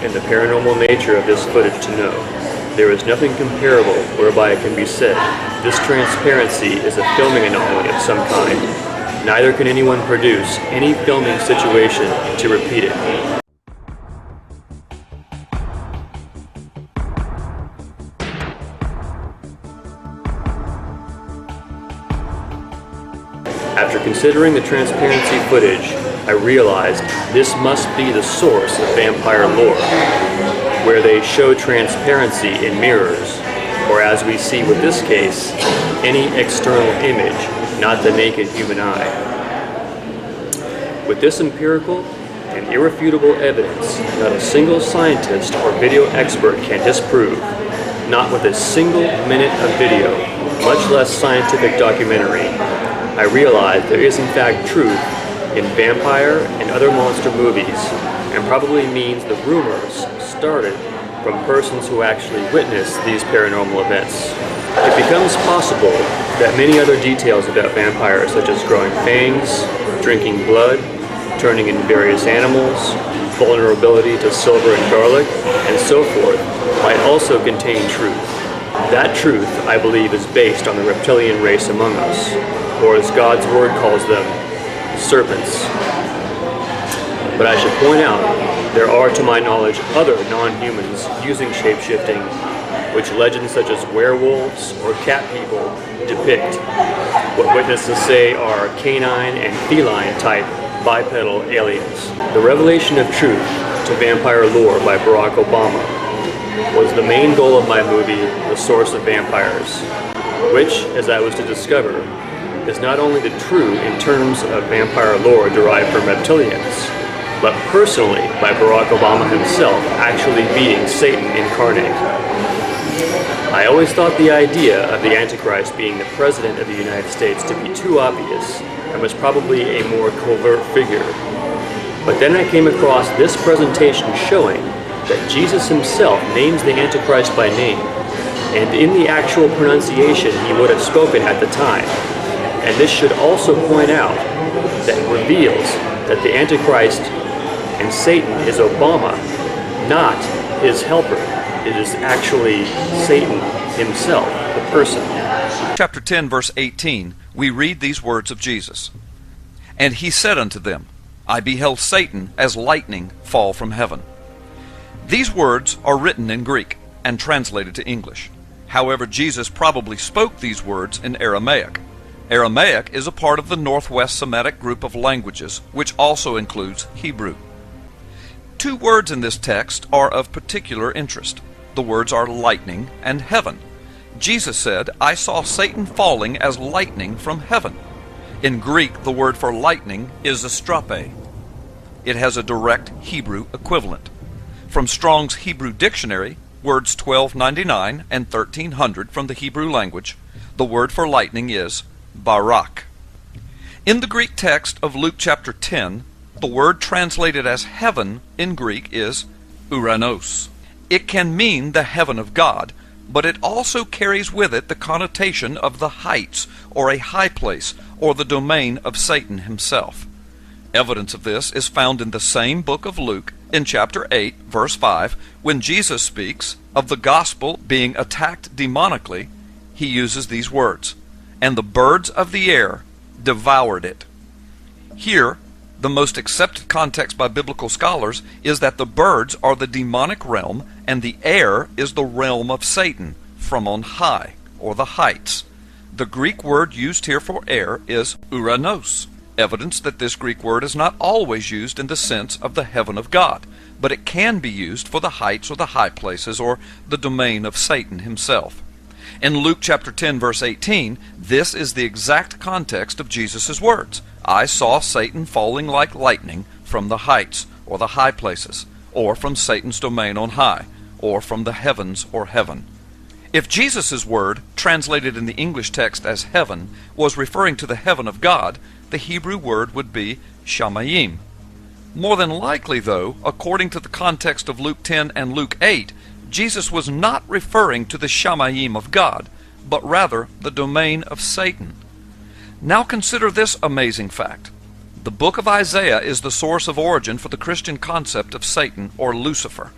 and the paranormal nature of this footage to know. There is nothing comparable whereby it can be said, this transparency is a filming anomaly of some kind. Neither can anyone produce any filming situation to repeat it. After considering the transparency footage, I realized this must be the source of vampire lore, where they show transparency in mirrors, or as we see with this case, any external image, not the naked human eye. With this empirical and irrefutable evidence, not a single scientist or video expert can disprove, not with a single minute of video, much less scientific documentary. I realized there is in fact truth in vampire and other monster movies, and probably means the rumors started from persons who actually witnessed these paranormal events. It becomes possible that many other details about vampires, such as growing fangs, drinking blood, turning into various animals, vulnerability to silver and garlic, and so forth, might also contain truth. That truth, I believe, is based on the reptilian race among us, or as God's word calls them, serpents. But I should point out, there are, to my knowledge, other non-humans using shape-shifting, which legends such as werewolves or cat people depict. What witnesses say are canine and feline type bipedal aliens. The revelation of truth to vampire lore by Barack Obama was the main goal of my movie, The Source of Vampires, which, as I was to discover, is not only the true in terms of vampire lore derived from reptilians, but personally by Barack Obama himself actually being Satan incarnate. I always thought the idea of the Antichrist being the President of the United States to be too obvious and was probably a more covert figure. But then I came across this presentation showing that Jesus himself names the Antichrist by name, and in the actual pronunciation he would have spoken at the time. And this should also point out that it reveals that the Antichrist and Satan is Obama, not his helper. It is actually Satan himself, the person. Chapter 10, verse 18, we read these words of Jesus. And he said unto them, I beheld Satan as lightning fall from heaven. These words are written in Greek and translated to English. However, Jesus probably spoke these words in Aramaic. Aramaic is a part of the Northwest Semitic group of languages, which also includes Hebrew. Two words in this text are of particular interest. The words are lightning and heaven. Jesus said, I saw Satan falling as lightning from heaven. In Greek, the word for lightning is astrape. It has a direct Hebrew equivalent. From Strong's Hebrew Dictionary, words 1299 and 1300 from the Hebrew language, the word for lightning is barak. In the Greek text of Luke chapter 10, the word translated as heaven in Greek is uranos. It can mean the heaven of God, but it also carries with it the connotation of the heights, or a high place, or the domain of Satan himself. Evidence of this is found in the same book of Luke, in chapter 8, verse 5, when Jesus speaks of the gospel being attacked demonically. He uses these words, and the birds of the air devoured it. Here, the most accepted context by biblical scholars is that the birds are the demonic realm and the air is the realm of Satan, from on high, or the heights. The Greek word used here for air is uranos, evidence that this Greek word is not always used in the sense of the heaven of God, but it can be used for the heights or the high places or the domain of Satan himself. In Luke chapter 10, verse 18, this is the exact context of Jesus' words. I saw Satan falling like lightning from the heights, or the high places, or from Satan's domain on high, or from the heavens or heaven. If Jesus' word, translated in the English text as heaven, was referring to the heaven of God, the Hebrew word would be shamayim. More than likely, though, according to the context of Luke 10 and Luke 8, Jesus was not referring to the shamayim of God, but rather the domain of Satan. Now consider this amazing fact. The book of Isaiah is the source of origin for the Christian concept of Satan or Lucifer.